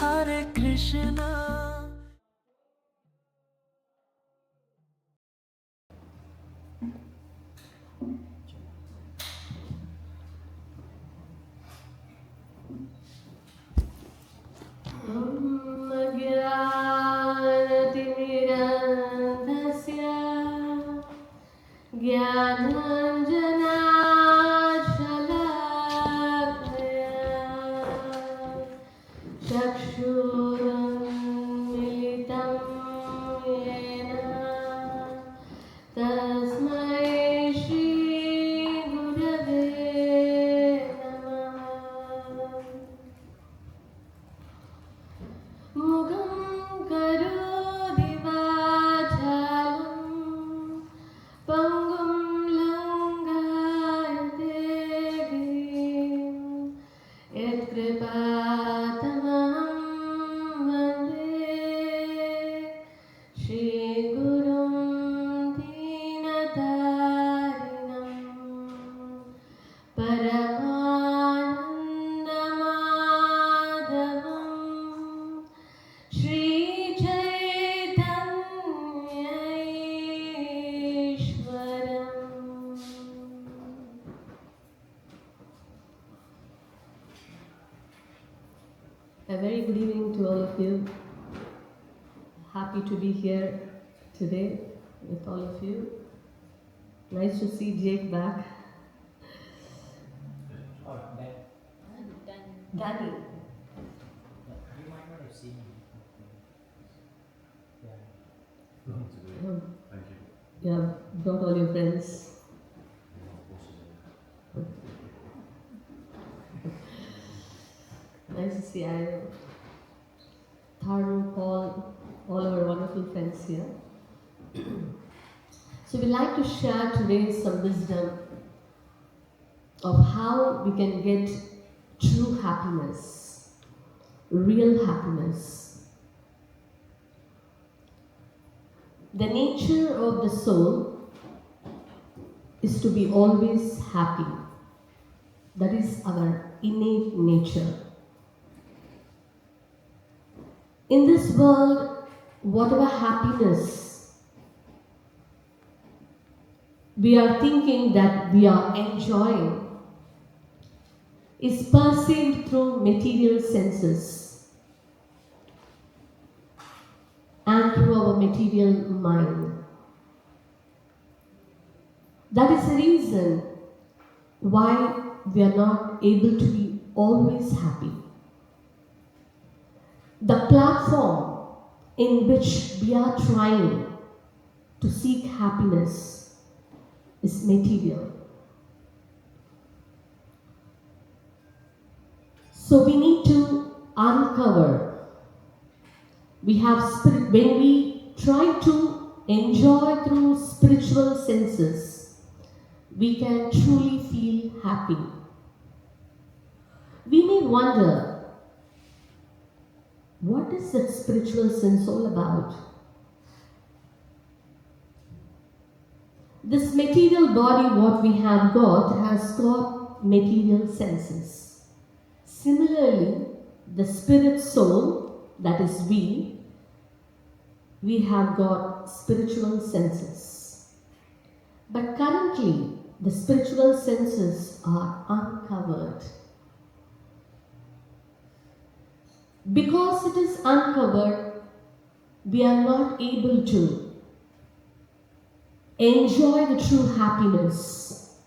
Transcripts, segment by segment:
Hare Krishna. ज्ञानतिमिरन्धस्य ज्ञानाञ्जनाशलाकया चक्षुरुन्मिलितं येन तस्मै श्रीगुरवे नमः। मुखं करोति वाचालं पङ्गुं लङ्घयते गिरिं यत्कृपातमहं वन्दे श्रीगुरुं दीनतारिणं परमानन्दमाधवम् A very good evening to all of you. Happy to be here today with all of you. Nice to see Jake back. Oh, Danny. you might not have seen him. Yeah. Thank you. You have brought all your friends. Nice to see I, Tharu, Paul, all our wonderful friends here. So we'd like to share today some wisdom of how we can get true happiness, real happiness. The nature of the soul is to be always happy. That is our innate nature. In this world, whatever happiness we are thinking that we are enjoying is perceived through material senses and through our material mind. That is the reason why we are not able to be always happy. The platform in which we are trying to seek happiness is material. So we need to uncover. We have spirit. When we try to enjoy through spiritual senses, we can truly feel happy. We may wonder, what is that spiritual sense all about? This material body, what we have got, has got material senses. Similarly, the spirit soul, that is we have got spiritual senses. But currently, the spiritual senses are uncovered. Because it is uncovered, we are not able to enjoy the true happiness.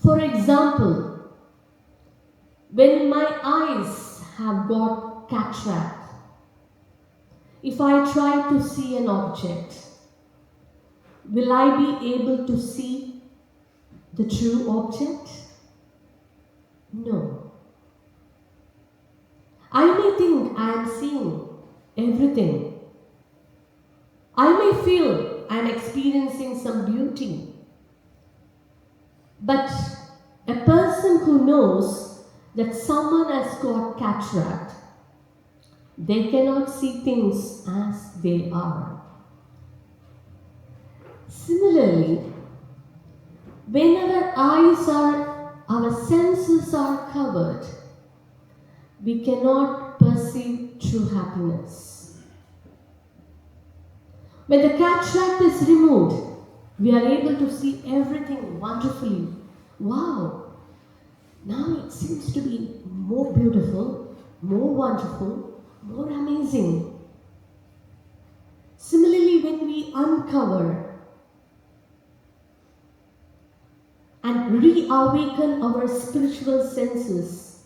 For example, when my eyes have got cataract, if I try to see an object, will I be able to see the true object? No. I may think I am seeing everything. I may feel I am experiencing some beauty. But a person who knows that someone has got cataract, they cannot see things as they are. Similarly, when our senses are covered, we cannot perceive true happiness. When the cataract is removed, we are able to see everything wonderfully. Wow! Now it seems to be more beautiful, more wonderful, more amazing. Similarly, when we uncover and reawaken our spiritual senses,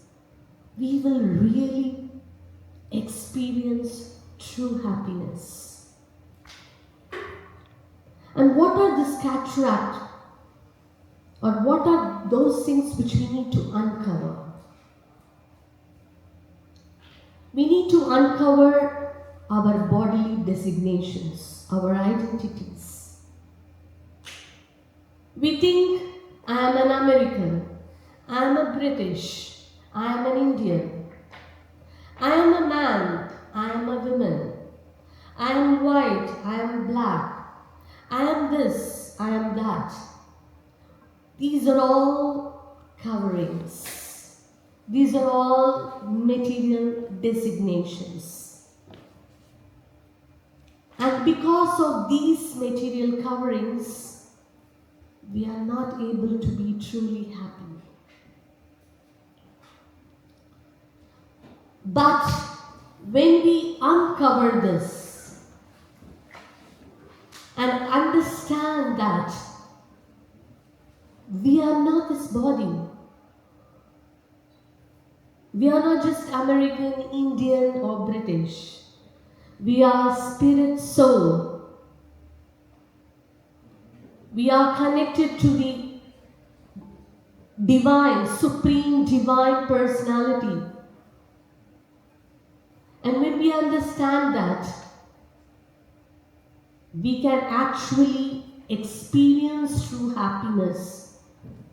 we will really experience true happiness. And what are this cataract, or what are those things which we need to uncover? We need to uncover our bodily designations, our identities. We think, I am an American, I am a British, I am an Indian, I am a man, I am a woman, I am white, I am black, I am this, I am that. These are all coverings. These are all material designations. And because of these material coverings, we are not able to be truly happy. But when we uncover this and understand that we are not this body, we are not just American, Indian, or British. We are spirit, soul. We are connected to the divine, supreme divine personality. And when we understand that, we can actually experience true happiness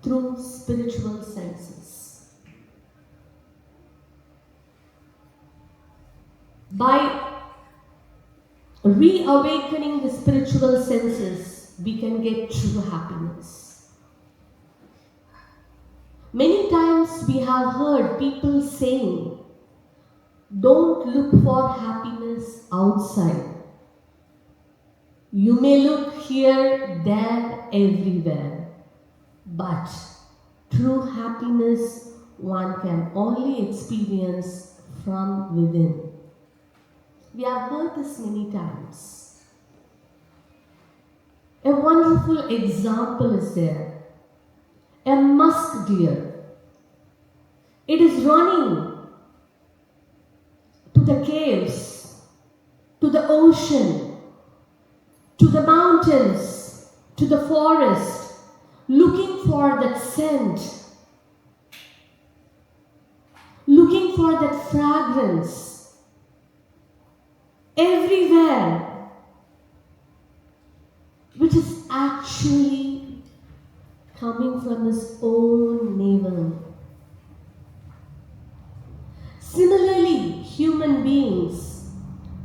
through spiritual senses. By reawakening the spiritual senses, we can get true happiness. Many times we have heard people saying, don't look for happiness outside. You may look here, there, everywhere. But true happiness one can only experience from within. We have heard this many times. A wonderful example is there. A musk deer. It is running to the caves, to the ocean, to the mountains, to the forest, looking for that scent, looking for that fragrance, everywhere, which is actually coming from his own navel. Similarly, human beings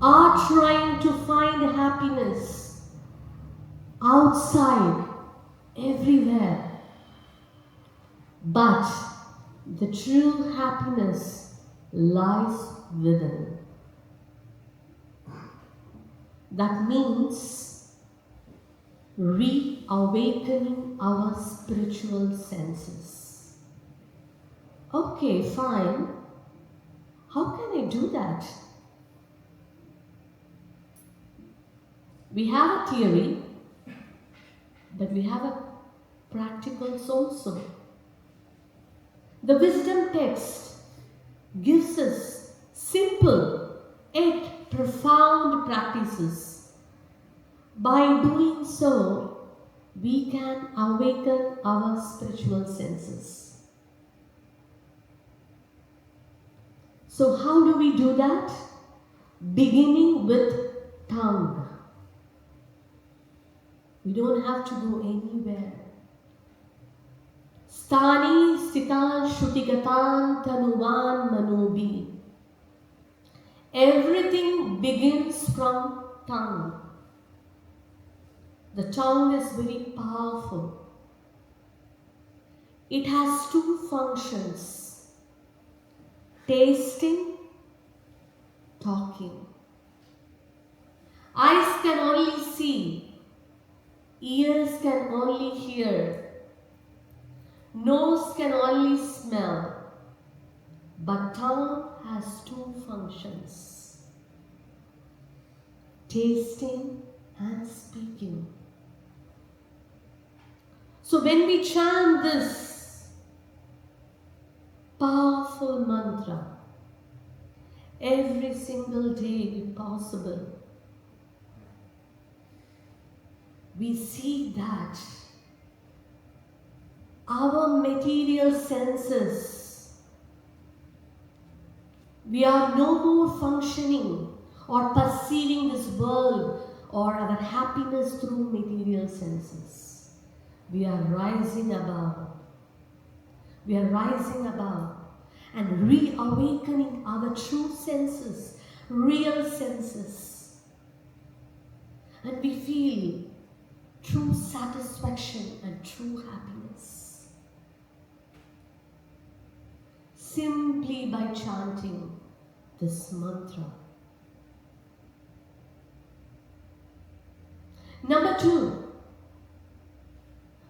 are trying to find happiness outside, everywhere. But the true happiness lies within. That means reawakening our spiritual senses. Okay, fine. How can I do that? We have a theory, but we have a practicals also. The wisdom text gives us simple yet profound practices. By doing so, we can awaken our spiritual senses. So how do we do that? Beginning with tongue. We don't have to go anywhere. Stani stitan shutigatan tanuvan manobi. Everything begins from tongue. The tongue is very powerful. It has two functions. tasting, talking. Eyes can only see, ears can only hear, nose can only smell, but tongue has two functions: tasting and speaking. So when we chant this powerful mantra every single day if possible, we see that our material senses, we are no more functioning or perceiving this world or our happiness through material senses. We are rising above. We are rising above and reawakening our true senses, real senses. And we feel true satisfaction and true happiness simply by chanting this mantra. Number 2,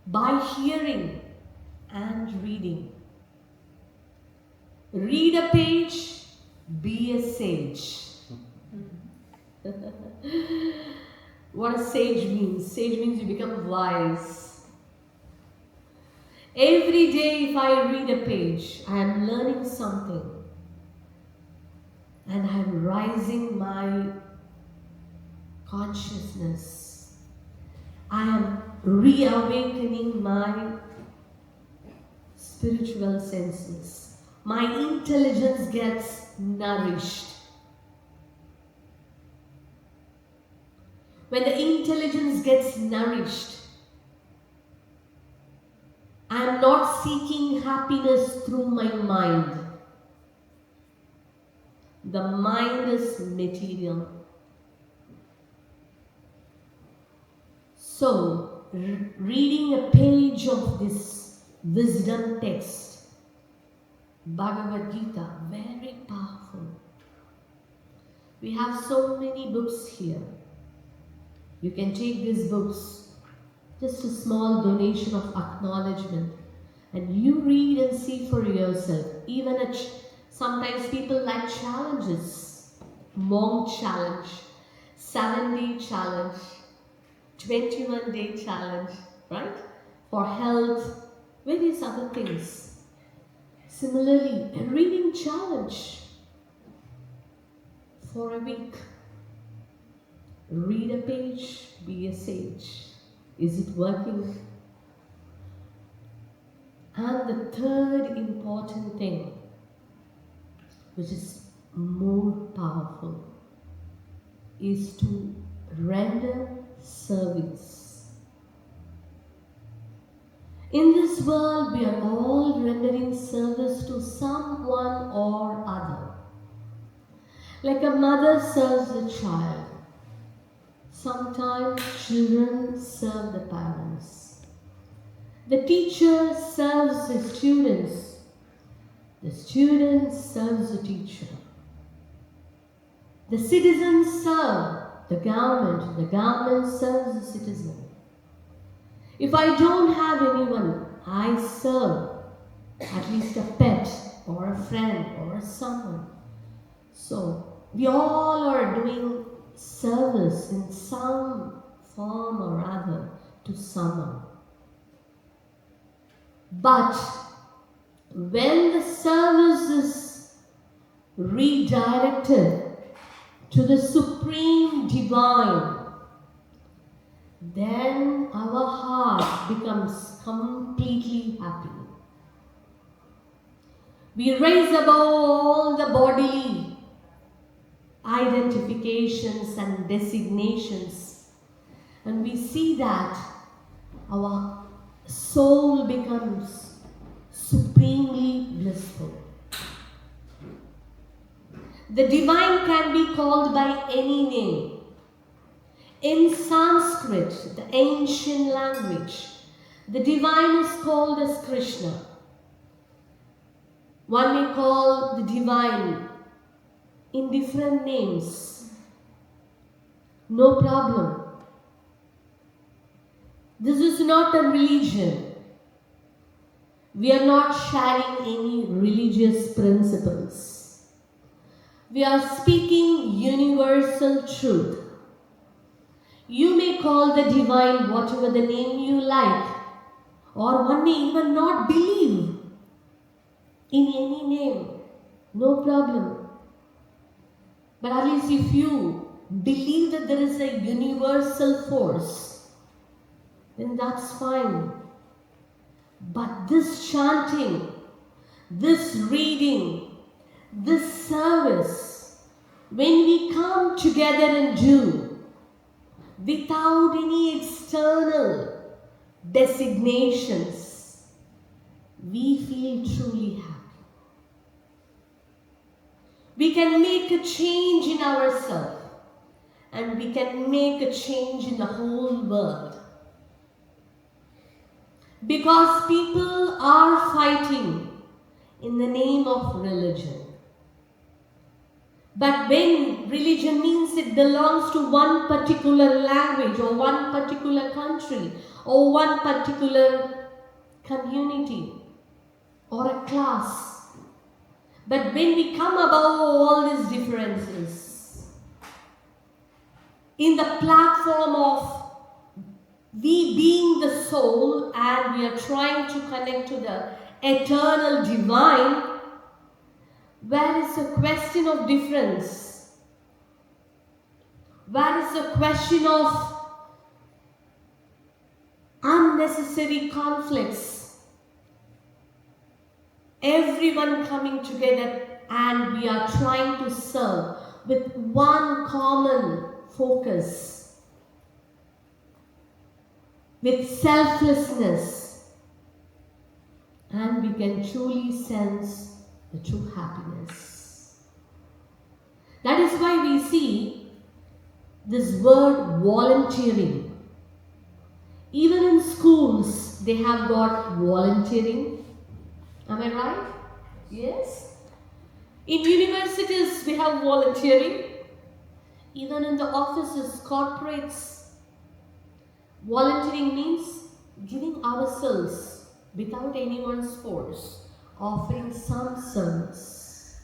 by hearing and reading. Read a page, be a sage. What a sage means? Sage means you become wise. Every day if I read a page, I am learning something. And I am rising my consciousness. I am reawakening my spiritual senses. My intelligence gets nourished. When the intelligence gets nourished, I am not seeking happiness through my mind. The mind is material. So, reading a page of this wisdom text, Bhagavad Gita, very powerful. We have so many books here. You can take these books, just a small donation of acknowledgement, and you read and see for yourself. Even sometimes people like challenges, monk challenge, 7-day challenge, 21-day challenge, right? For health, various other things. Similarly, a reading challenge for a week. Read a page, be a sage. Is it working? And the third important thing, which is more powerful, is to render service. In this world, we are all rendering service to someone or other. Like a mother serves a child. Sometimes children serve the parents. The teacher serves the students. The student serves the teacher. The citizens serve the government serves the citizen. If I don't have anyone, I serve at least a pet or a friend or someone. So we all are doing service in some form or other to someone. But when the service is redirected to the Supreme Divine, then our heart becomes completely happy. We rise above all the bodily identifications and designations, and we see that our soul becomes supremely blissful. The divine can be called by any name. In Sanskrit, the ancient language, the divine is called as Krishna. One may call the divine in different names. No problem. This is not a religion. We are not sharing any religious principles. We are speaking universal truth. You may call the divine whatever the name you like, or one may even not believe in any name. No problem. But at least if you believe that there is a universal force, then that's fine. But this chanting, this reading, this service, when we come together and do, without any external designations, we feel truly happy. We can make a change in ourselves, and we can make a change in the whole world. Because people are fighting in the name of religion. But when religion means it belongs to one particular language or one particular country or one particular community or a class. But when we come above all these differences, in the platform of we being the soul and we are trying to connect to the eternal divine, where is the question of difference? Where is the question of unnecessary conflicts? Everyone coming together and we are trying to serve with one common focus, with selflessness, and we can truly sense the true happiness. That is why we see this word volunteering. Even in schools, they have got volunteering. Am I right? Yes. In universities, we have volunteering. Even in the offices, corporates, volunteering means giving ourselves without anyone's force, offering some service.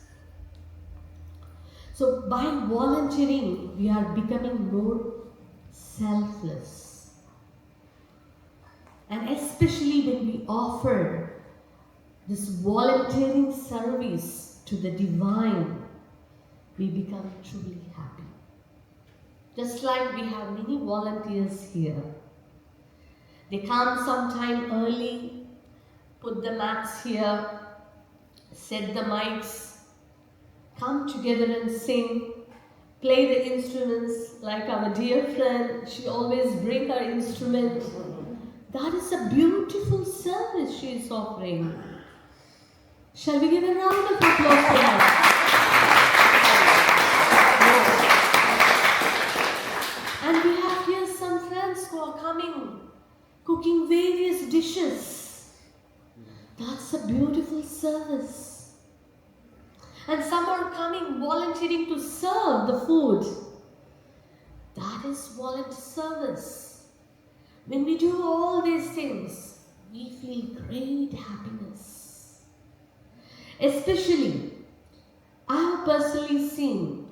So by volunteering, we are becoming more selfless. And especially when we offer this volunteering service to the divine, we become truly happy. Just like we have many volunteers here. They come sometime early, put the mats here, set the mics, come together and sing, play the instruments like our dear friend. She always brings her instrument. That is a beautiful service she is offering. Shall we give a round of applause for her? And we have here some friends who are coming, cooking various dishes. That's a beautiful service. And some are coming volunteering to serve the food. That is volunteer service. When we do all these things, we feel great happiness. Especially, I have personally seen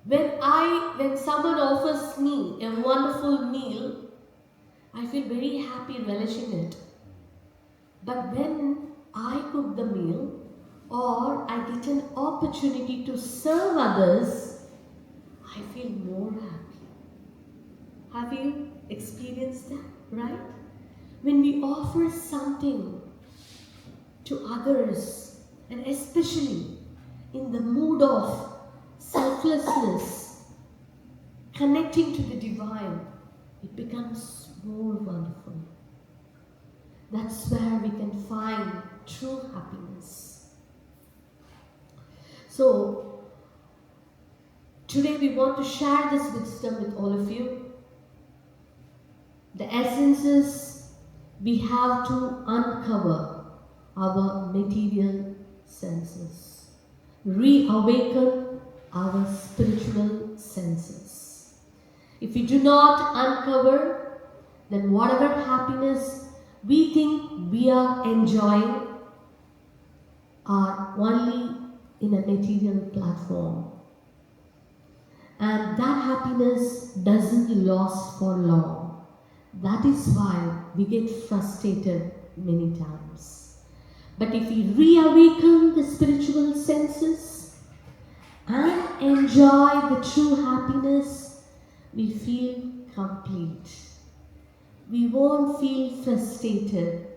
when someone offers me a wonderful meal, I feel very happy relishing it. But when I cook the meal or I get an opportunity to serve others, I feel more happy. Have you experienced that, right? When we offer something to others, and especially in the mood of selflessness, connecting to the divine, it becomes more wonderful. That's where we can find true happiness. So, today we want to share this wisdom with all of you. The essence is we have to uncover our material senses. Reawaken our spiritual senses. If we do not uncover, then whatever happiness we think we are enjoying are only in a material platform. And that happiness doesn't last for long. That is why we get frustrated many times. But if we reawaken the spiritual senses and enjoy the true happiness, we feel complete. We won't feel frustrated.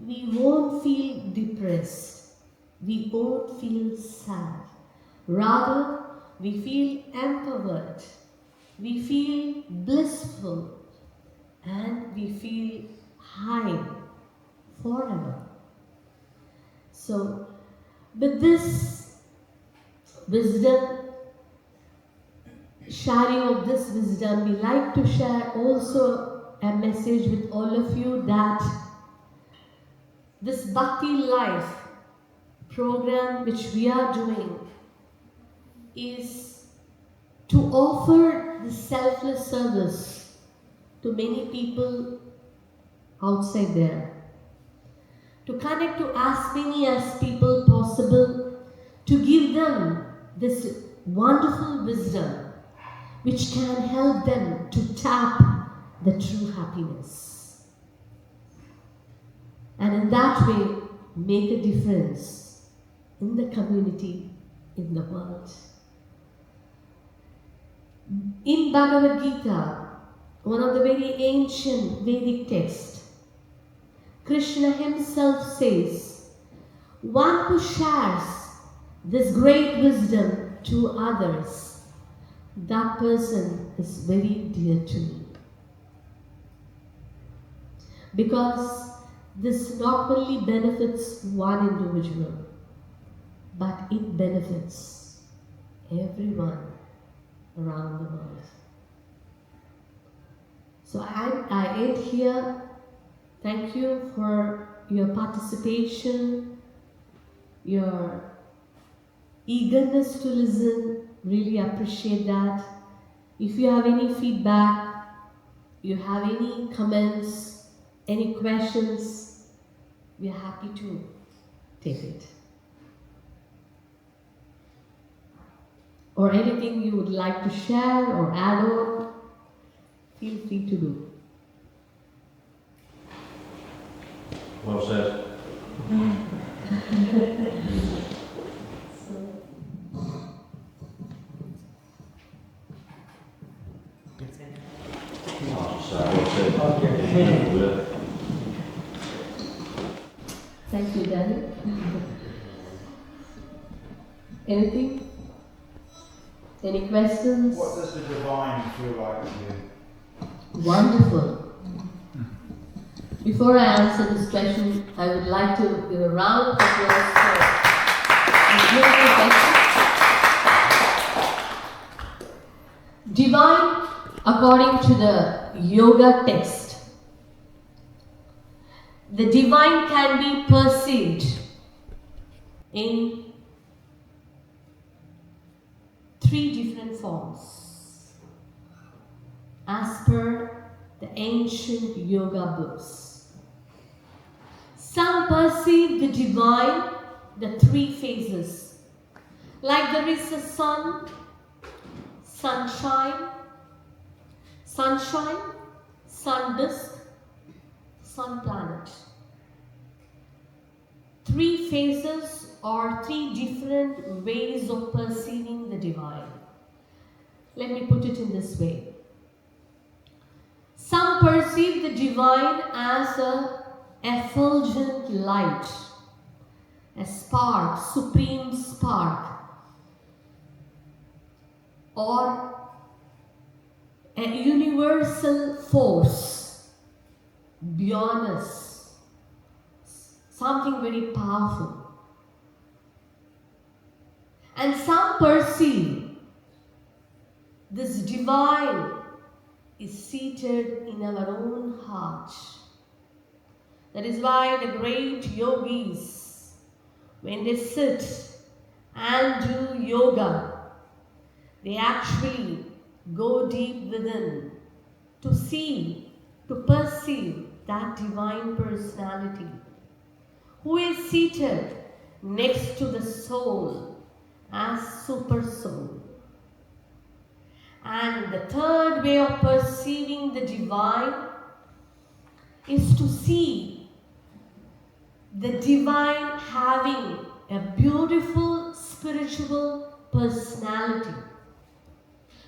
We won't feel depressed. We won't feel sad. Rather, we feel empowered. We feel blissful. And we feel high forever. So, with this wisdom, sharing of this wisdom, we like to share also a message with all of you that this Bhakti Life program which we are doing is to offer the selfless service to many people outside there. To connect to as many as people possible, to give them this wonderful wisdom which can help them to tap the true happiness. And in that way, make a difference in the community, in the world. In Bhagavad Gita, one of the very ancient Vedic texts, Krishna himself says, one who shares this great wisdom to others, that person is very dear to me. Because this not only benefits one individual, but it benefits everyone around the world. So I end here. Thank you for your participation, your eagerness to listen. Really appreciate that. If you have any feedback, you have any comments, any questions, we are happy to take it. Or anything you would like to share or add on, feel free to do. Well said. Thank you, Danny. Anything? Any questions? What does the divine feel like to you? Wonderful. Before I answer this question, I would like to give a round of applause for this beautiful question. Divine, according to the yoga text, the divine can be perceived in 3 different forms as per the ancient yoga books. Some perceive the divine, the 3 phases, like there is a sun, sunshine, sun disk, sun planet. 3 phases or 3 different ways of perceiving the divine. Let me put it in this way. Some perceive the divine as a effulgent light, a spark, supreme spark, or a universal force beyond us, something very powerful. And some perceive this divine is seated in our own heart. That is why the great yogis when they sit and do yoga, they actually go deep within to see, to perceive that divine personality who is seated next to the soul as super soul. And the third way of perceiving the divine is to see the divine having a beautiful spiritual personality,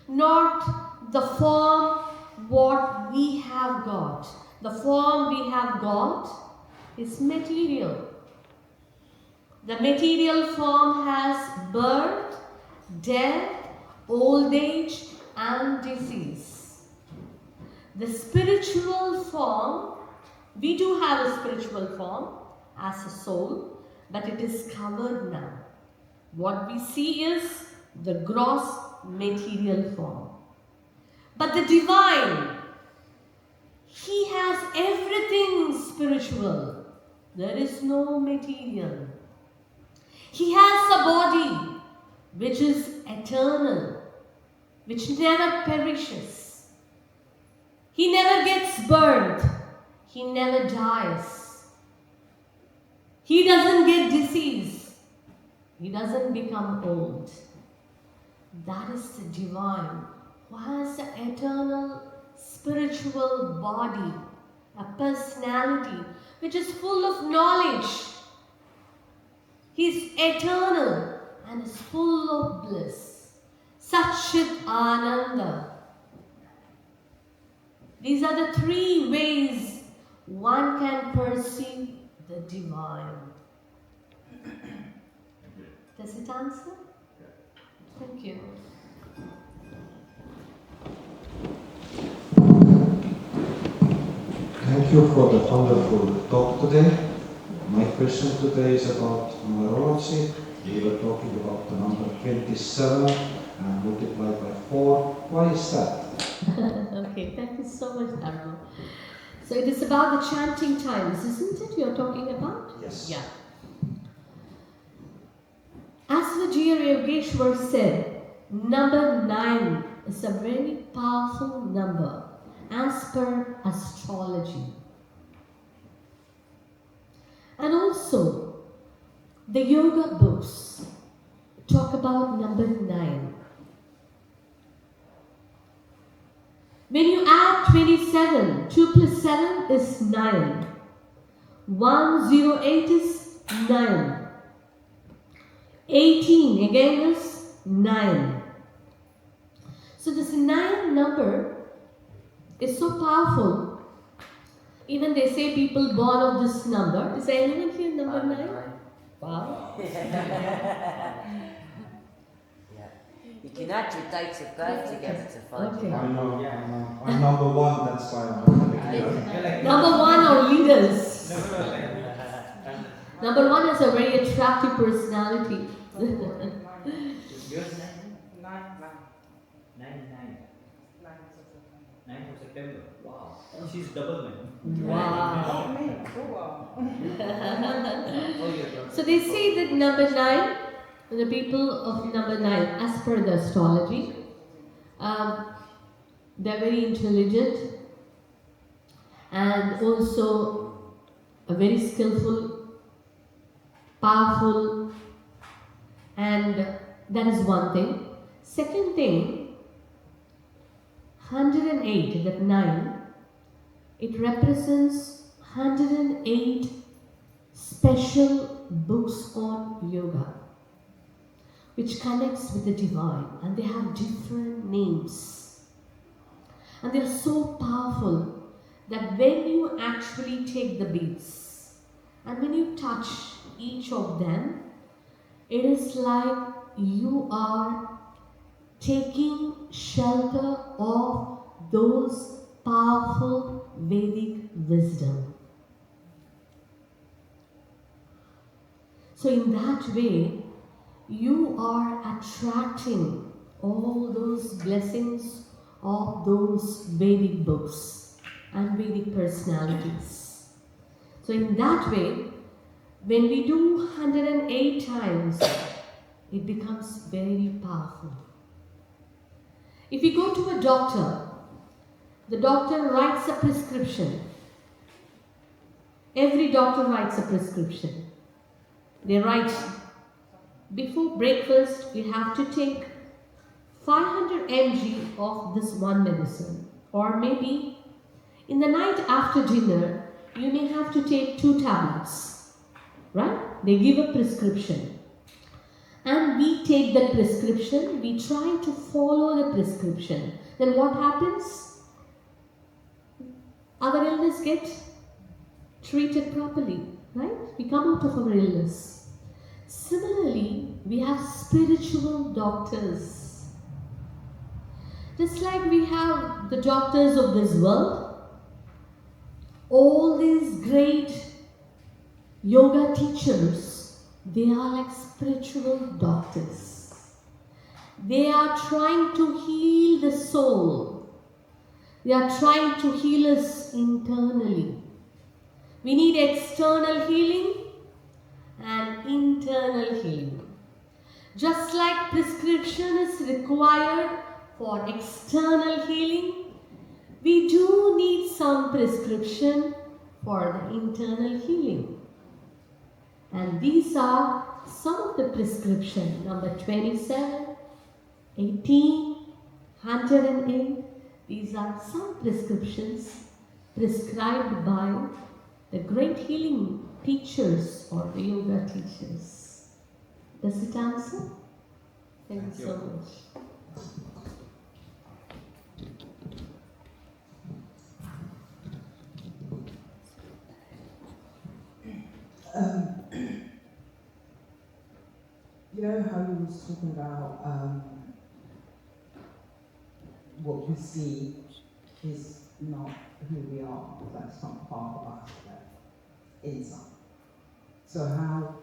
not the form what we have got. The form we have got is material. The material form has birth, death, old age, and disease. The spiritual form, we do have a spiritual form as a soul, but it is covered now. What we see is the gross material form. But the divine, he has everything spiritual. There is no material. He has a body which is eternal, which never perishes. He never gets burned. He never dies. He doesn't get disease. He doesn't become old. That is the divine who has an eternal spiritual body, a personality which is full of knowledge. He is eternal and is full of bliss. Satchit Ananda. These are the three ways one can perceive the divine. Does it answer? Thank you. Thank you for the wonderful talk today. My question today is about numerology. We were talking about the number 27 and multiplied by 4. Why is that? Okay, thank you so much, Dharma. So it is about the chanting times, isn't it you're talking about? Yes. Yeah. As the dear Yogeshwar said, number 9 is a very powerful number as per astrology. And also, the yoga books talk about number 9. When you add 27, 2 plus 7 is 9. 108 is 9. 18 again is 9. So this 9 number is so powerful. Even they say people born of this number. Is there anyone here number 9? Wow. You can actually date of birth together to find Okay. I know. I'm number 1, that's why I'm clear. Number 1 are leaders. Number 1 has a very attractive personality. Yours 9 of September. Wow. She's double man. Wow. Oh, yeah. So they say that number 9, the people of number 9, as per the astrology, they're very intelligent and also very skillful, powerful, and that is one thing. Second thing, 108, that 9, it represents 108 special books on yoga, which connects with the divine, and they have different names. And they are so powerful that when you actually take the beats and when you touch each of them, it is like you are taking shelter of those powerful Vedic wisdom. So in that way, you are attracting all those blessings of those Vedic books and Vedic personalities. So in that way, When we do 108 times, it becomes very powerful. If we go to a doctor, the doctor writes a prescription. Every doctor writes a prescription. They write, before breakfast, you have to take 500 mg of this one medicine. Or maybe in the night after dinner, you may have to take 2 tablets. Right? They give a prescription. And we take that prescription, we try to follow the prescription. Then what happens? Our illness gets treated properly, right? We come out of our illness. Similarly, we have spiritual doctors. Just like we have the doctors of this world, all these great yoga teachers, they are like spiritual doctors. They are trying to heal the soul. They are trying to heal us internally. We need external healing and internal healing. Just like prescription is required for external healing, we do need some prescription for the internal healing. And these are some of the prescription, number 27, 18, 108. These are some prescriptions prescribed by the great healing teachers or the yoga teachers. Does it answer? Thank you so much. You know how you was talking about what we see is not who we are, that's not part of us, that inside. So how,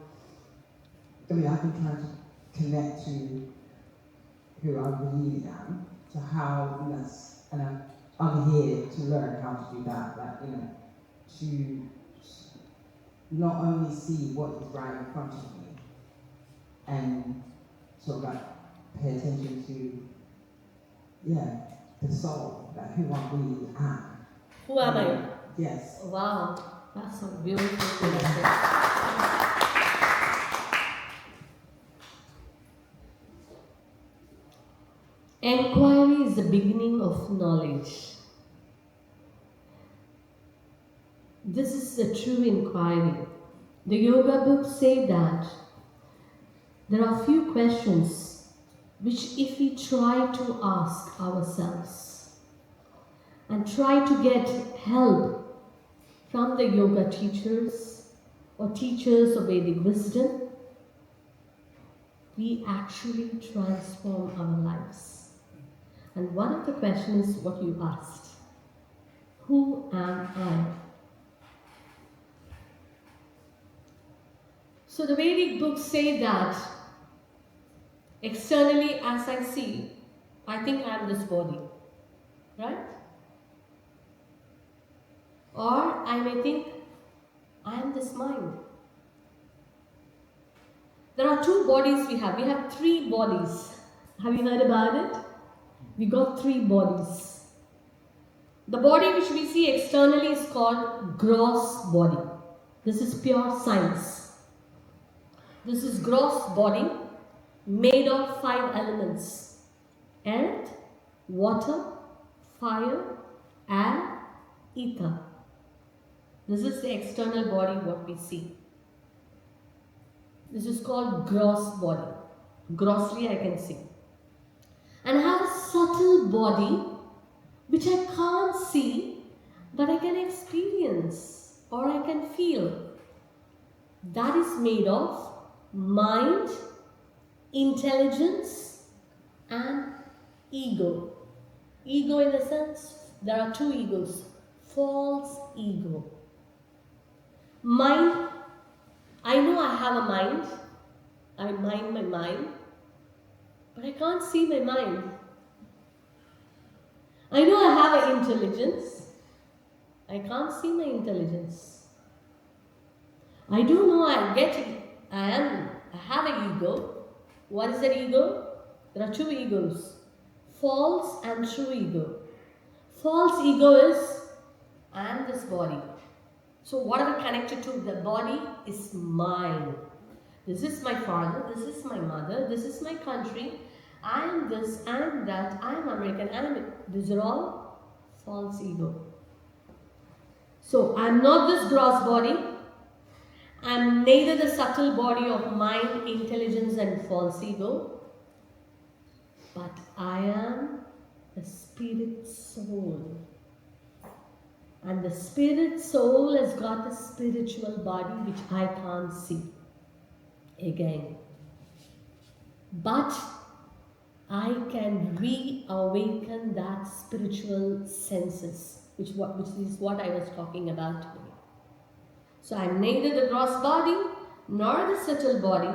I've been trying to connect to who I really am, to how that's, and I'm here to learn how to do that, to not only see what is right in front of me, and sort of pay attention to, the soul, who I really am. Who am I? Yes. Wow, that's so beautiful. Enquiry is the beginning of knowledge. This is the true inquiry. The yoga books say that there are few questions which, if we try to ask ourselves and try to get help from the yoga teachers or teachers of Vedic wisdom, we actually transform our lives. And one of the questions is what you asked. Who am I? So the Vedic books say that externally, as I see, I think I am this body, right? Or I may think I am this mind. There are 2 bodies we have. We have 3 bodies. Have you heard about it? We got 3 bodies. The body which we see externally is called gross body. This is pure science. This is gross body made of 5 elements: earth, water, fire, air, ether. This is the external body what we see. This is called gross body. Grossly I can see. And I have a subtle body which I can't see, but I can experience or I can feel. That is made of mind, intelligence and ego. Ego in the sense, there are 2 egos. False ego. Mind, I know I have a mind. I mind my mind. But I can't see my mind. I know I have an intelligence. I can't see my intelligence. I do know I have an ego. What is that ego? There are two egos, false and true ego. False ego is, I am this body. So whatever connected to the body is mine. This is my father, this is my mother, this is my country. I am this, I am that, I am American, these are all false ego. So I am not this gross body. I am neither the subtle body of mind, intelligence and false ego, but I am the spirit soul. And the spirit soul has got a spiritual body which I can't see. Again. But I can reawaken that spiritual senses, which is what I was talking about today. So I am neither the gross body nor the subtle body,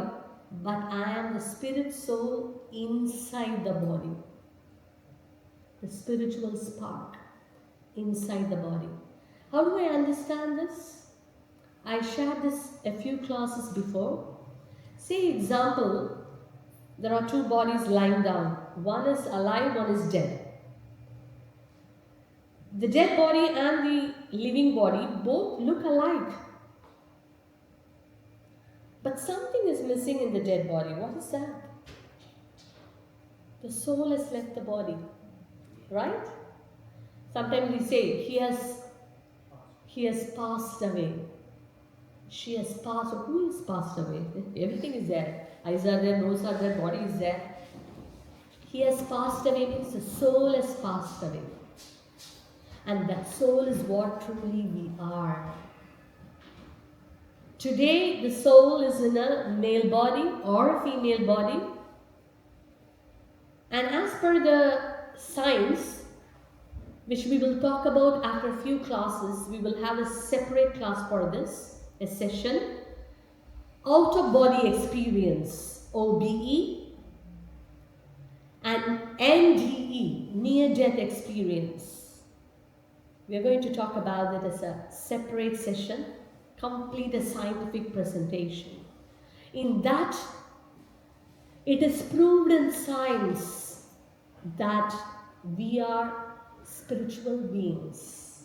but I am the spirit soul inside the body. The spiritual spark inside the body. How do I understand this? I shared this a few classes before. Say example, there are two bodies lying down. One is alive, one is dead. The dead body and the living body both look alike. But something is missing in the dead body. What is that? The soul has left the body. Right? Sometimes we say, he has passed away. She has passed. Who has passed away? Everything is there. Eyes are there, nose are there, body is there. He has passed away means the soul has passed away. And that soul is what truly we are. Today, the soul is in a male body or a female body. And as per the science, which we will talk about after a few classes, we will have a separate class for this, a session. Out of body experience, OBE, and NDE, near death experience. We are going to talk about it as a separate session, complete a scientific presentation. In that, it is proved in science that we are spiritual beings.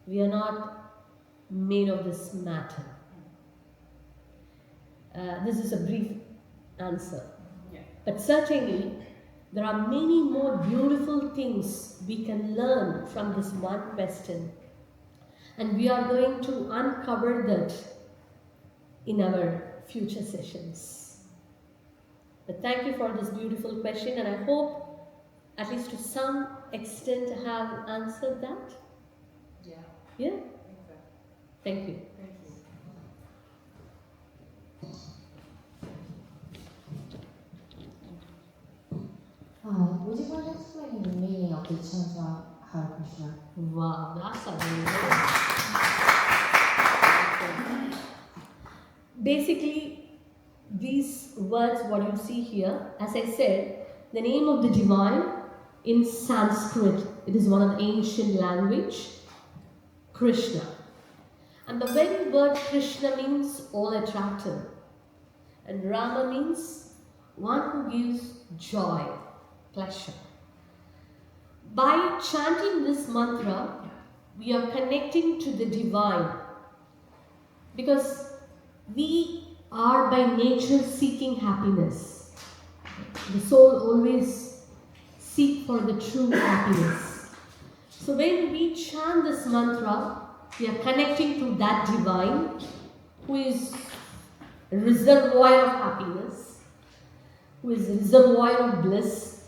We are not made of this matter. This is a brief answer. Yeah. But certainly, there are many more beautiful things we can learn from this one question. And we are going to uncover that in our future sessions. But thank you for this beautiful question, and I hope at least to some extent I have answered that. Yeah. Yeah? Okay. Thank you. Thank you. Would you mind explaining the meaning of the chanta Hare Krishna? Wow, that's amazing. Basically, these words, what you see here, as I said, the name of the divine in Sanskrit, it is one of the ancient language, Krishna. And the very word Krishna means all attractive. And Rama means one who gives joy, pleasure. By chanting this mantra, we are connecting to the divine, because we are by nature seeking happiness. The soul always seeks for the true happiness. So when we chant this mantra, we are connecting to that divine who is a reservoir of happiness, who is a reservoir of bliss,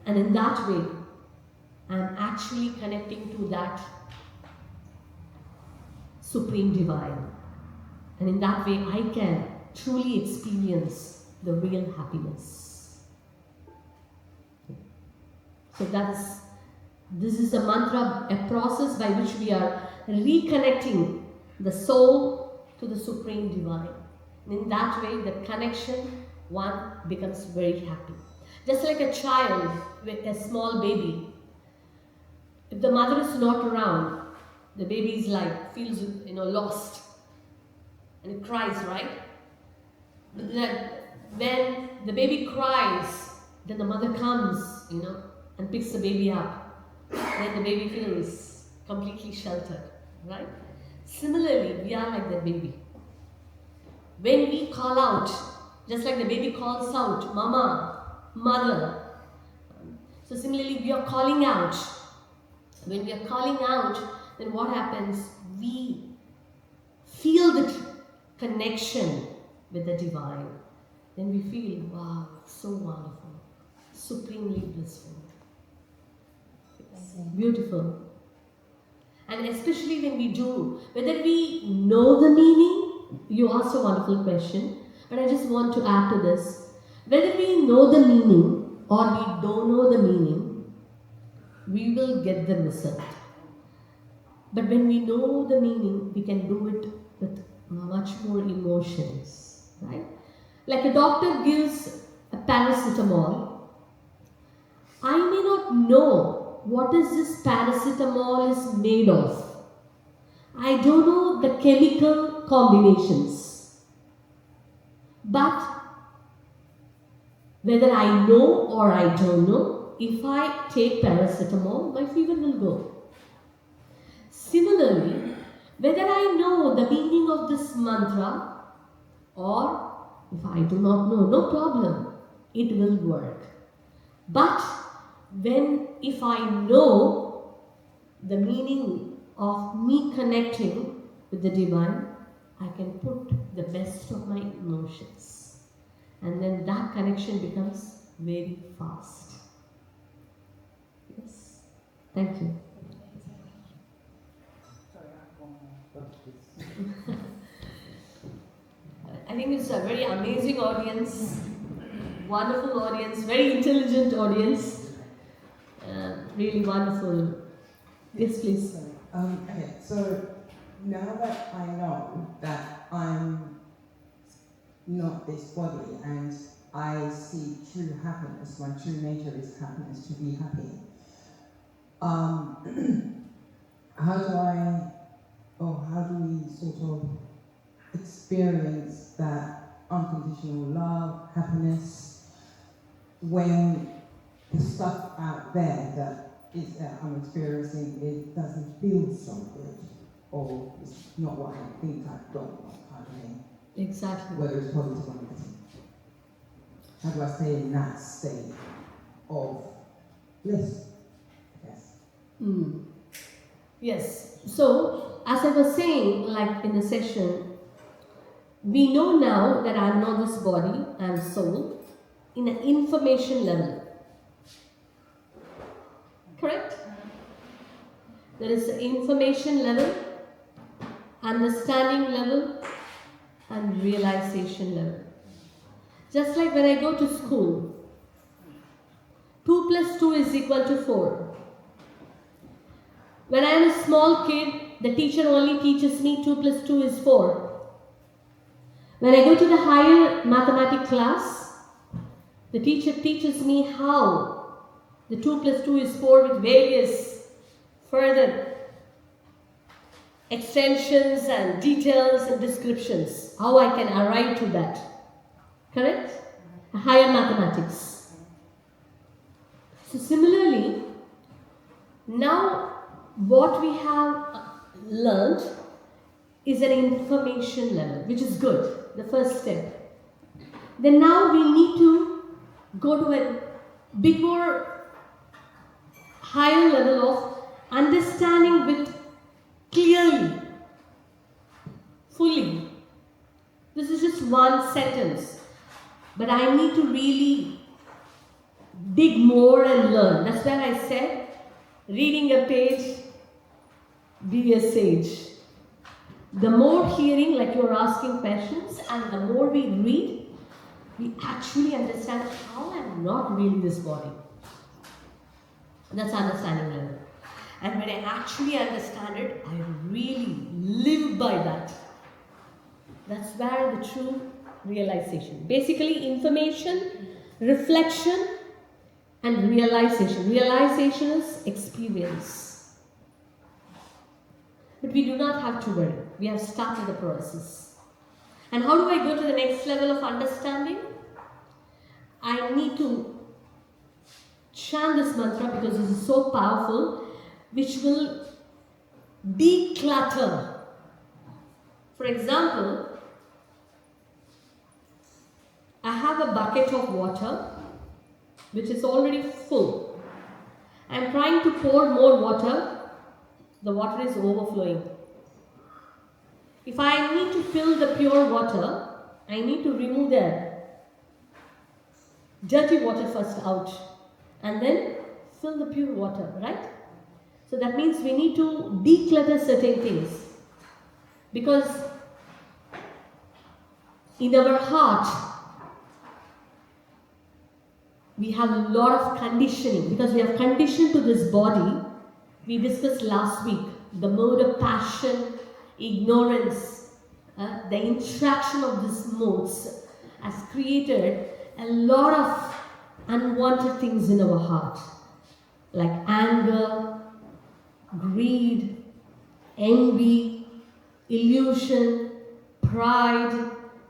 and in that way, I am actually connecting to that supreme divine. And in that way, I can truly experience the real happiness. So this is a mantra, a process by which we are reconnecting the soul to the supreme divine. And in that way, the connection, one becomes very happy. Just like a child with a small baby, if the mother is not around, the baby is feels lost. and it cries, right? That when the baby cries, then the mother comes, and picks the baby up. Then the baby feels completely sheltered, right? Similarly, we are like that baby. When we call out, just like the baby calls out, Mama, Mother. So similarly, we are calling out. When we are calling out, then what happens? We feel the connection with the divine. Then we feel, wow, so wonderful, supremely blissful. It's beautiful. And especially when we do, whether we know the meaning, you asked a wonderful question, but I just want to add to this. Whether we know the meaning or we don't know the meaning, we will get the result. But when we know the meaning, we can do it with much more emotions, right? Like a doctor gives a paracetamol. I may not know what is this paracetamol is made of. I don't know the chemical combinations. But whether I know or I don't know, if I take paracetamol, my fever will go. Similarly, whether I know the meaning of this mantra or if I do not know, no problem, it will work. But if I know the meaning of me connecting with the divine, I can put the best of my emotions. And then that connection becomes very fast. Yes. Thank you. I think it's a very amazing audience, wonderful audience, very intelligent audience, really wonderful. Yes, please. Okay, so now that I know that I'm not this body and I see true happiness, my true nature is happiness, to be happy, how do we sort of experience that unconditional love, happiness, when the stuff out there that I'm experiencing, it doesn't feel so good, or it's not what I think I don't want, Exactly. whether it's positive or negative. How do I stay in that state of bliss? Yes. Yes. So, as I was saying, like in the session, we know now that I am not this body, I am soul, in an information level. Correct? There is the information level, understanding level, and realization level. Just like when I go to school, 2 plus 2 is equal to 4. When I am a small kid, the teacher only teaches me 2 plus 2 is 4. When I go to the higher mathematics class, the teacher teaches me how the 2 plus 2 is 4 with various further extensions and details and descriptions, how I can arrive to that. Correct? Higher mathematics. So similarly, now what we have learned is an information level, which is good, the first step. Then now we need to go to a bit more higher level of understanding with clearly, fully. This is just one sentence, but I need to really dig more and learn. That's why I said, reading a page, be a sage. The more hearing, like you're asking questions, and the more we read, we actually understand how I'm not really this body. That's understanding level. And when I actually understand it, I really live by that. That's where the true realization. Basically, information, reflection, and realization. Realization is experience. But we do not have to worry. We have started the process. And how do I go to the next level of understanding? I need to chant this mantra because this is so powerful, which will declutter. For example, I have a bucket of water which is already full. I am trying to pour more water, the water is overflowing. If I need to fill the pure water, I need to remove the dirty water first out and then fill the pure water, right? So that means we need to declutter certain things, because in our heart we have a lot of conditioning, because we have conditioned to this body. We discussed last week the mode of passion, ignorance, the interaction of these modes has created a lot of unwanted things in our heart, like anger, greed, envy, illusion, pride,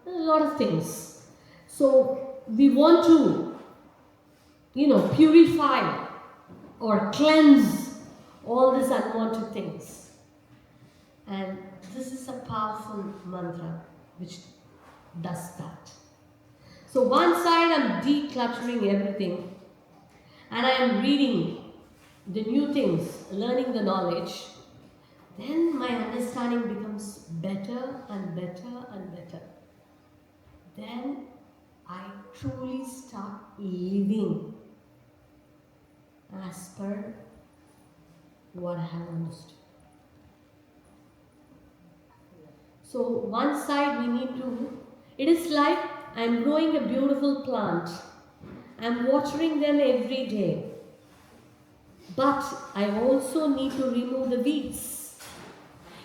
a lot of things. So we want to, purify or cleanse all these unwanted things. And this is a powerful mantra which does that. So one side I'm decluttering everything and I am reading the new things, learning the knowledge. Then my understanding becomes better and better and better. Then I truly start living as per what I have understood. So one side we need to, it is like I'm growing a beautiful plant. I'm watering them every day. But I also need to remove the weeds.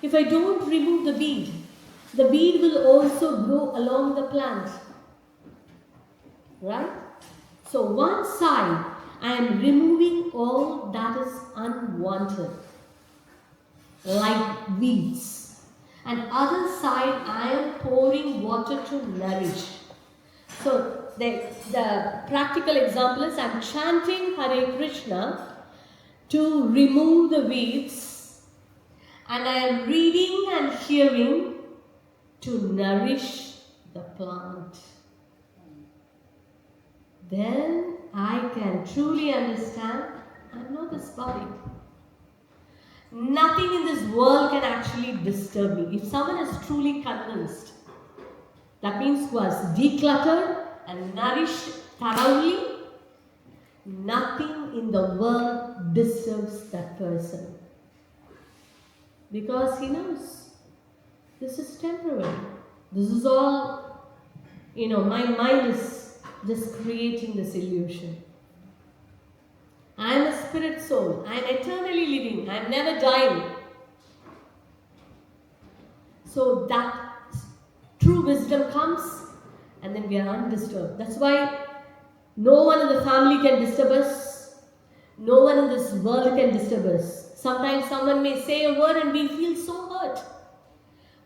If I don't remove the weed will also grow along the plant. Right? So one side I am removing all that is unwanted, like weeds. And other side I am pouring water to nourish. So the practical example is I am chanting Hare Krishna to remove the weeds, and I am reading and hearing to nourish the plant. Then I can truly understand I'm not this body. Nothing in this world can actually disturb me. If someone is truly convinced, that means was decluttered and nourished thoroughly, nothing in the world disturbs that person. Because he knows this is temporary. This is all, my mind is just creating this illusion. I am a spirit soul. I am eternally living. I am never dying. So that true wisdom comes and then we are undisturbed. That's why no one in the family can disturb us. No one in this world can disturb us. Sometimes someone may say a word and we feel so hurt.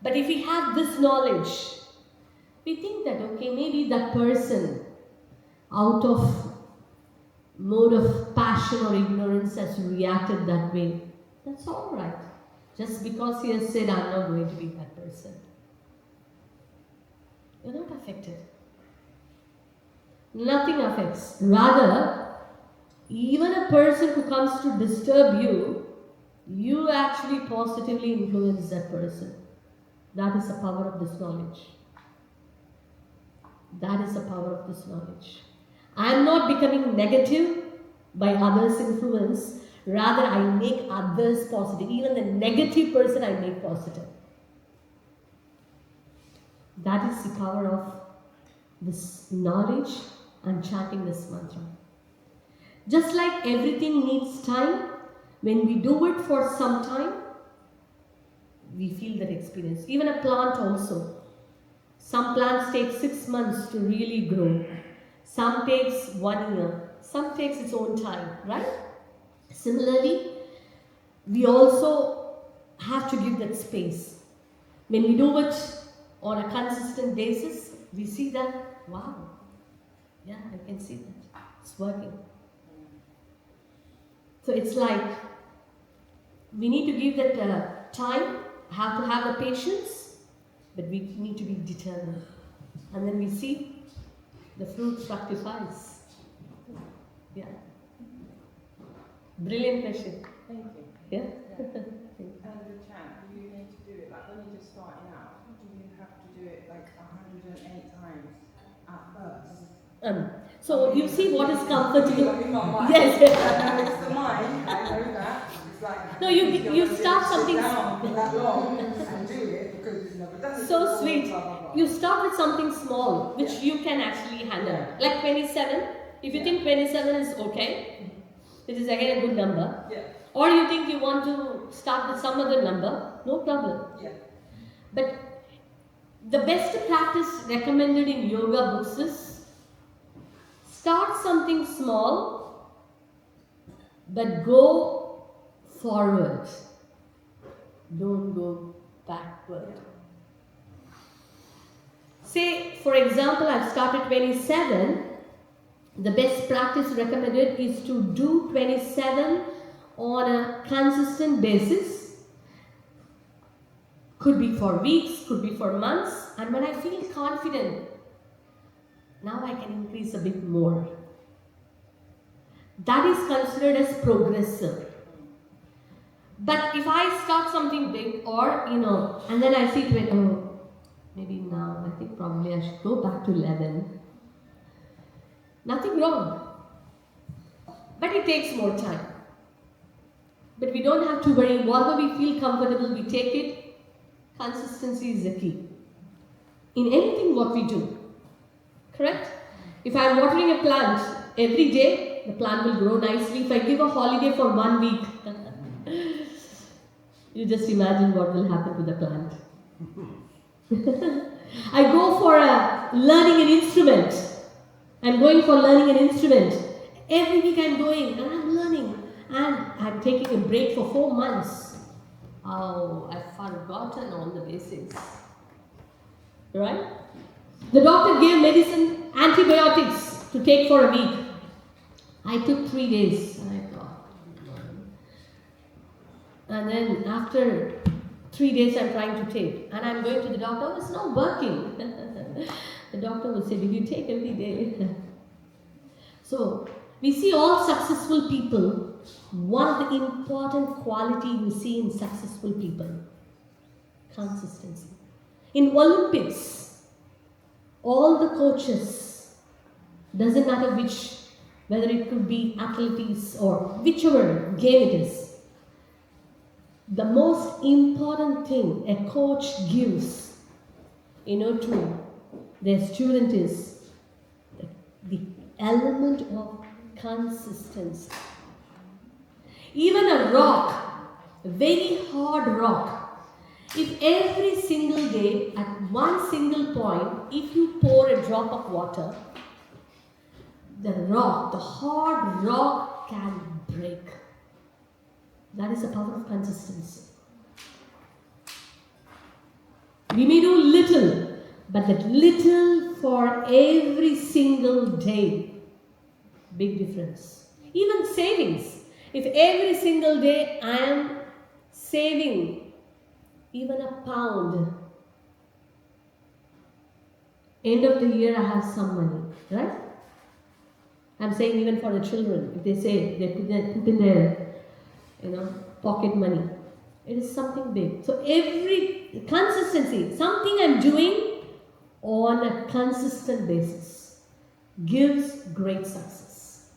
But if we have this knowledge, we think that, okay, maybe that person out of mode of passion or ignorance has reacted that way. That's all right. Just because he has said, I'm not going to be that person. You're not affected. Nothing affects. Rather, even a person who comes to disturb you, you actually positively influence that person. That is the power of this knowledge. That is the power of this knowledge. I am not becoming negative by others' influence. Rather, I make others positive. Even the negative person I make positive. That is the power of this knowledge and chanting this mantra. Just like everything needs time, when we do it for some time, we feel that experience. Even a plant also. Some plants take 6 months to really grow. Some takes 1 year. Some takes its own time, right? Similarly, we also have to give that space. When we do it on a consistent basis, we see that, wow, yeah, I can see that. It's working. So it's like, we need to give that time, have to have the patience, but we need to be determined. And then we see the fruit fructifies. Yeah. Brilliant question. Thank you. Yeah? And the chant, do you need to do it, like when you're just starting out, do you have to do it like 108 times at first? So you see what is comfortable. Like in my mind. Yes. I know it's the mind, I know that. It's like, No, you start something down for that long and do it because you've never done it so before, sweet. blah, blah, blah. You start with something small, which you can actually handle. Yeah. Like 27. If you think 27 is okay, it is again a good number. Yeah. Or you think you want to start with some other number, no problem. Yeah. But the best practice recommended in yoga books is start something small, but go forward. Don't go backward. Say, for example, I've started 27. The best practice recommended is to do 27 on a consistent basis. Could be for weeks, could be for months. And when I feel confident, now I can increase a bit more. That is considered as progressive. But if I start something big or, and then I see, maybe now, I think probably I should go back to 11. Nothing wrong. But it takes more time. But we don't have to worry. Whatever we feel comfortable, we take it. Consistency is the key. In anything what we do. Correct? If I am watering a plant every day, the plant will grow nicely. If I give a holiday for 1 week, you just imagine what will happen to the plant. I go for learning an instrument. I'm going for learning an instrument. Every week I'm going and I'm learning. And I'm taking a break for 4 months. Oh, I've forgotten all the basics. Right? The doctor gave medicine, antibiotics to take for a week. I took 3 days. And I thought. And then after 3 days I'm trying to take. And I'm going to the doctor. Oh, it's not working. The doctor will say, did you take every day? So, we see all successful people. One of the important quality you see in successful people, consistency. In Olympics, all the coaches, doesn't matter which, whether it could be athletics or whichever game it is, the most important thing a coach gives, to their student is the element of consistency. Even a rock, a very hard rock, if every single day at one single point, if you pour a drop of water, the hard rock can break. That is the power of consistency. We may do little, but that little for every single day, big difference. Even savings. If every single day I am saving even a pound, end of the year I have some money, right? I'm saying even for the children, if they say they put in their, pocket money, it is something big. So every consistency, something I'm doing on a consistent basis gives great success.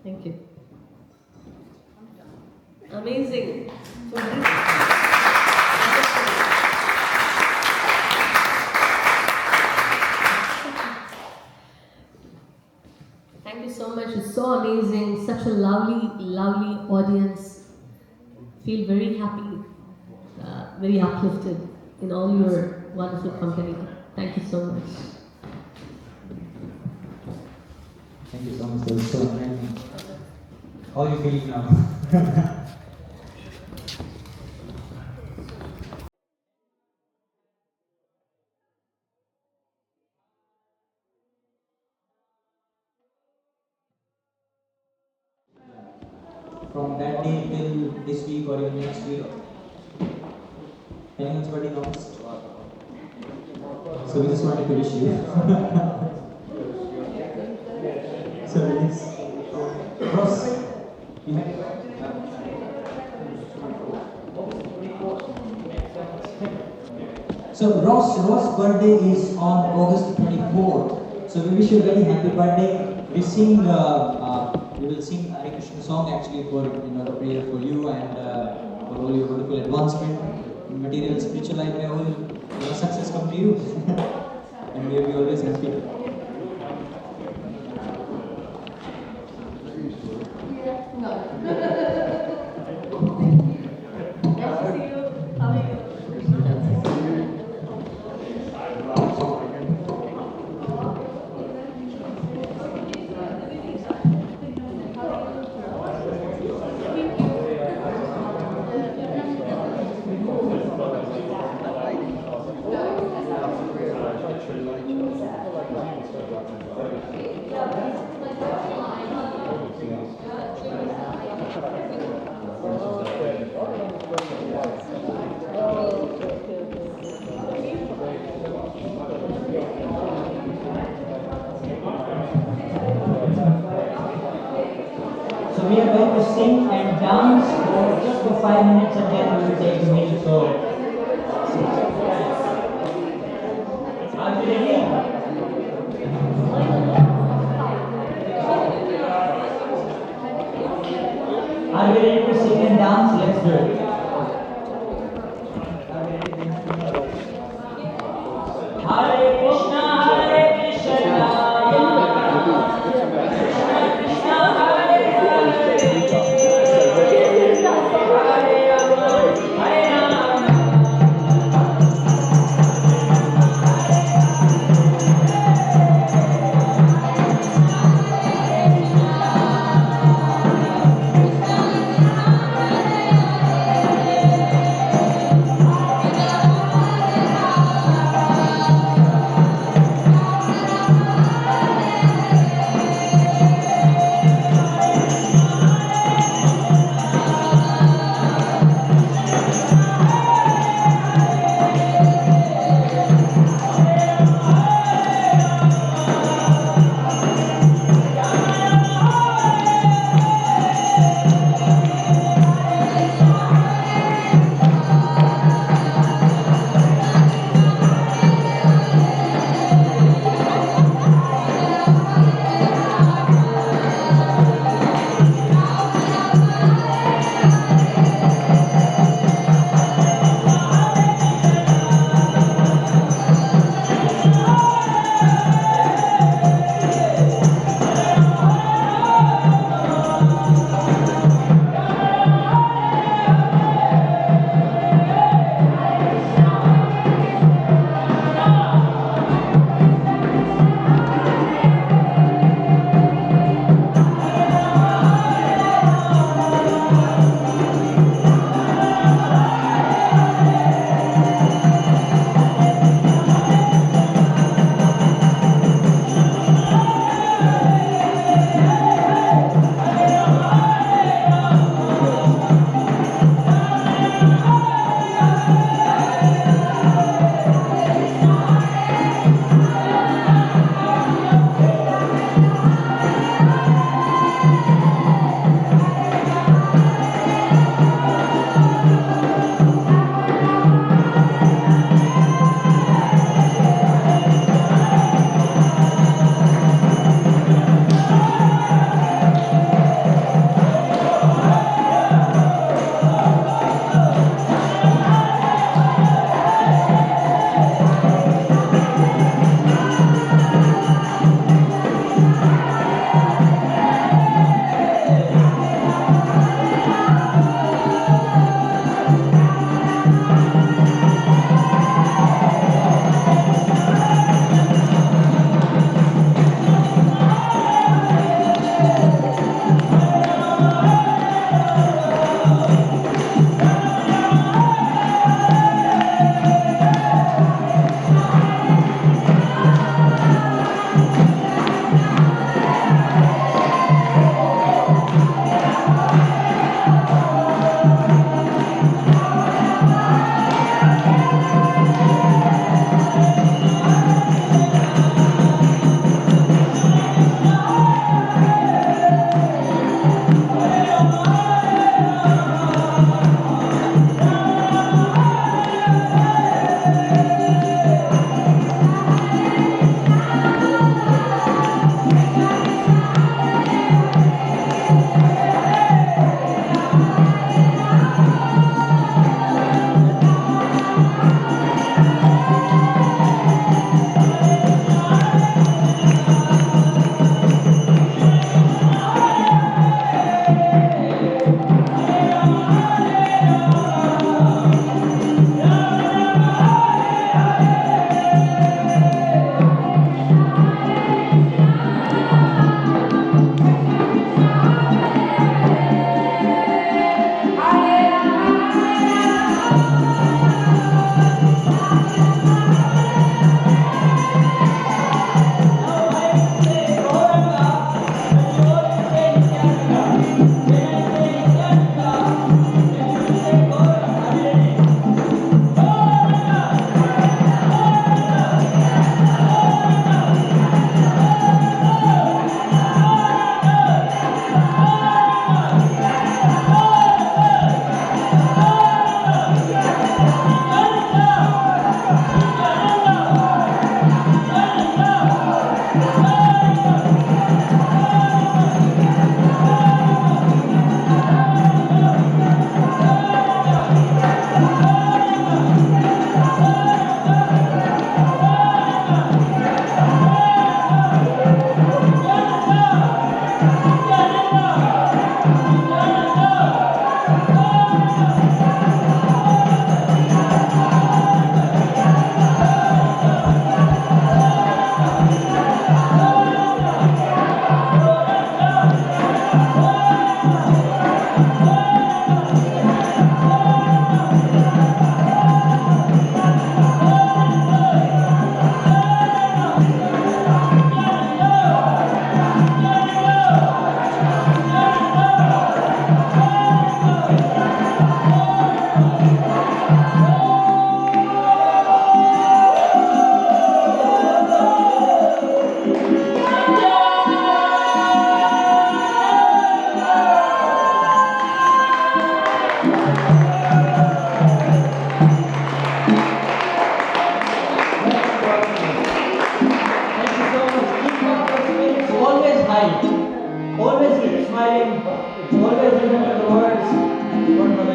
Thank you. Amazing. Thank you so much. It's so amazing. Such a lovely, lovely audience. Feel very happy, very uplifted in all your wonderful company. Thank you so much. Thank you so much. That was so amazing. How are you feeling now? from that day till this week or even next week? Anyone's birthday in August? So we just wanted to wish you. So yes. Ross, you have So Ross' birthday is on August 24th. So we wish you a very happy birthday. We will sing Hare Krishna song actually for the prayer for you and for all your wonderful advancement in material spiritual life. May all your success come to you, and may you be always happy. So we are going to sing and dance for just for 5 minutes and then we will take the meal. So are you ready? Are you ready to sing and dance? Let's do it. Hare Krishna, Hare Krishna. Hare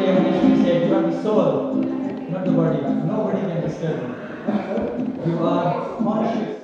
Yogesh said, you are the soul, not the body. Nobody can disturb you. You are conscious.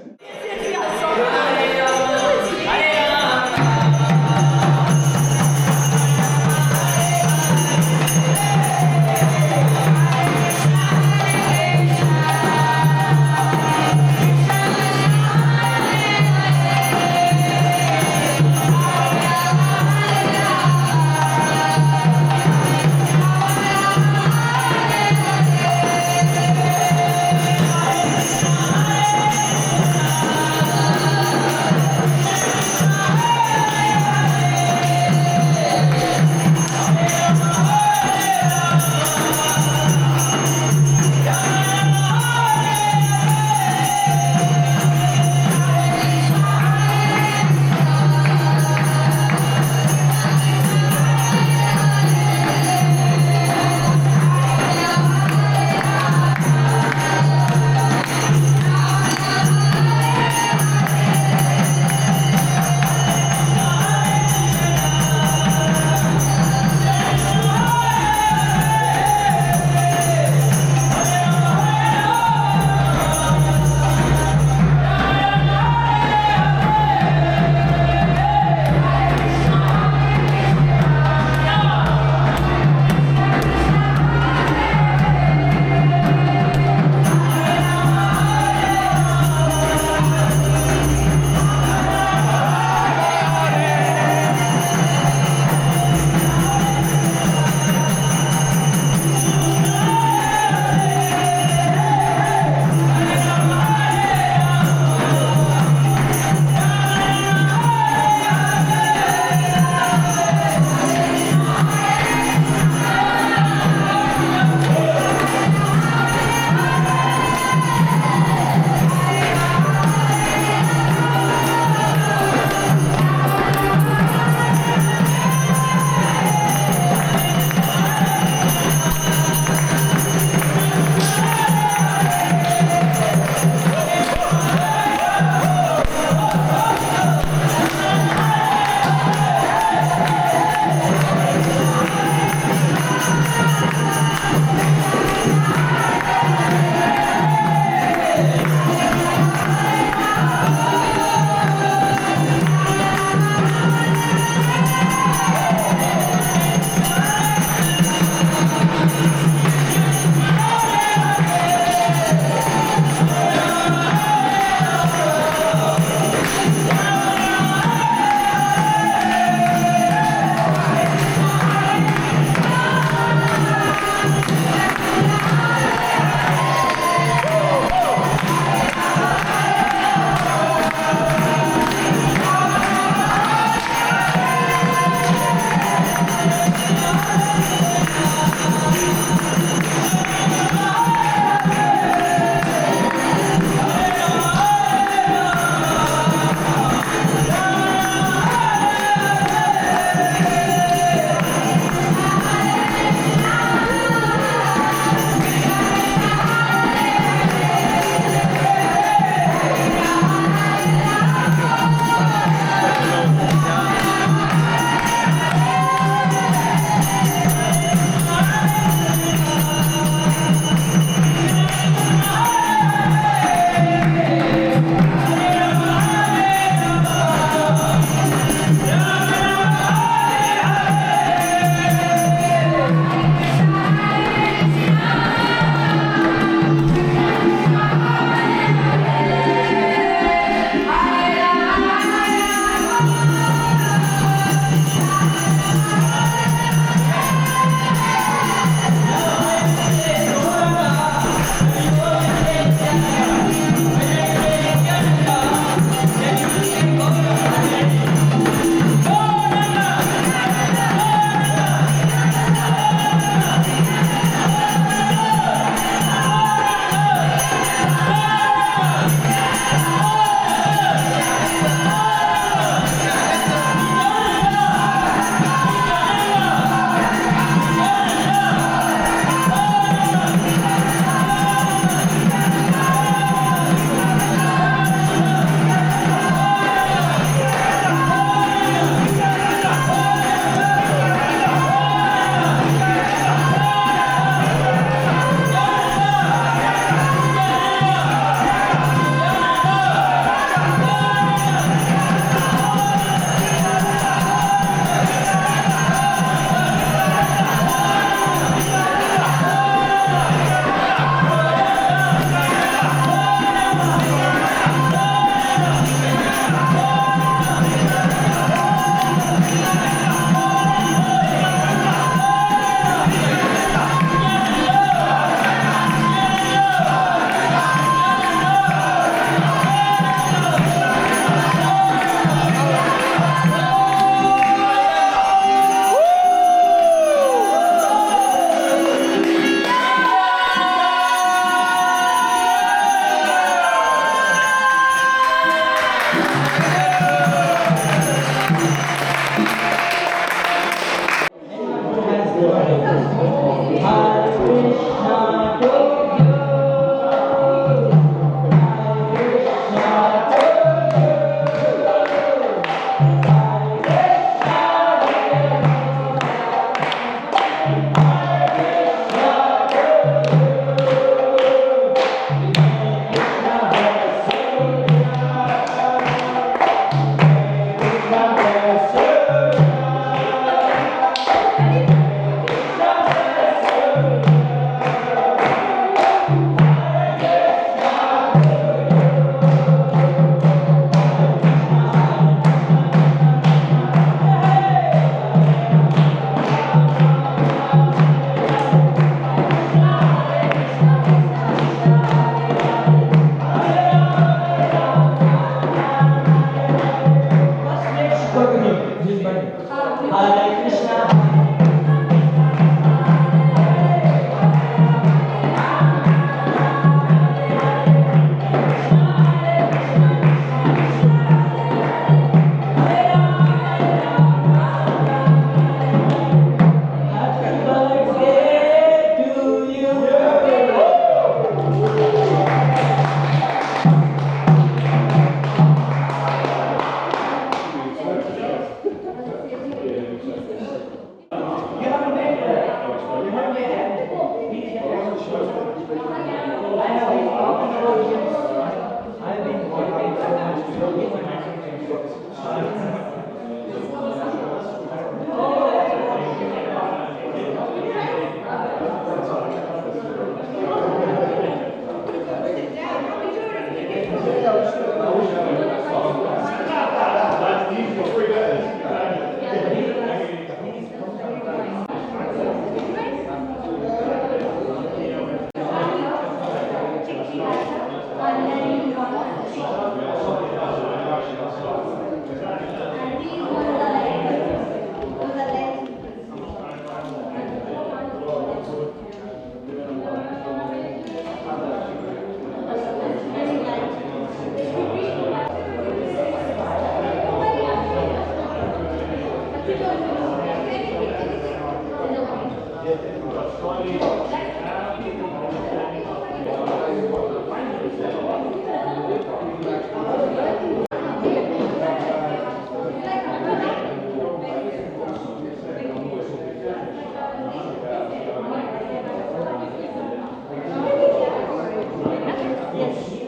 Yes.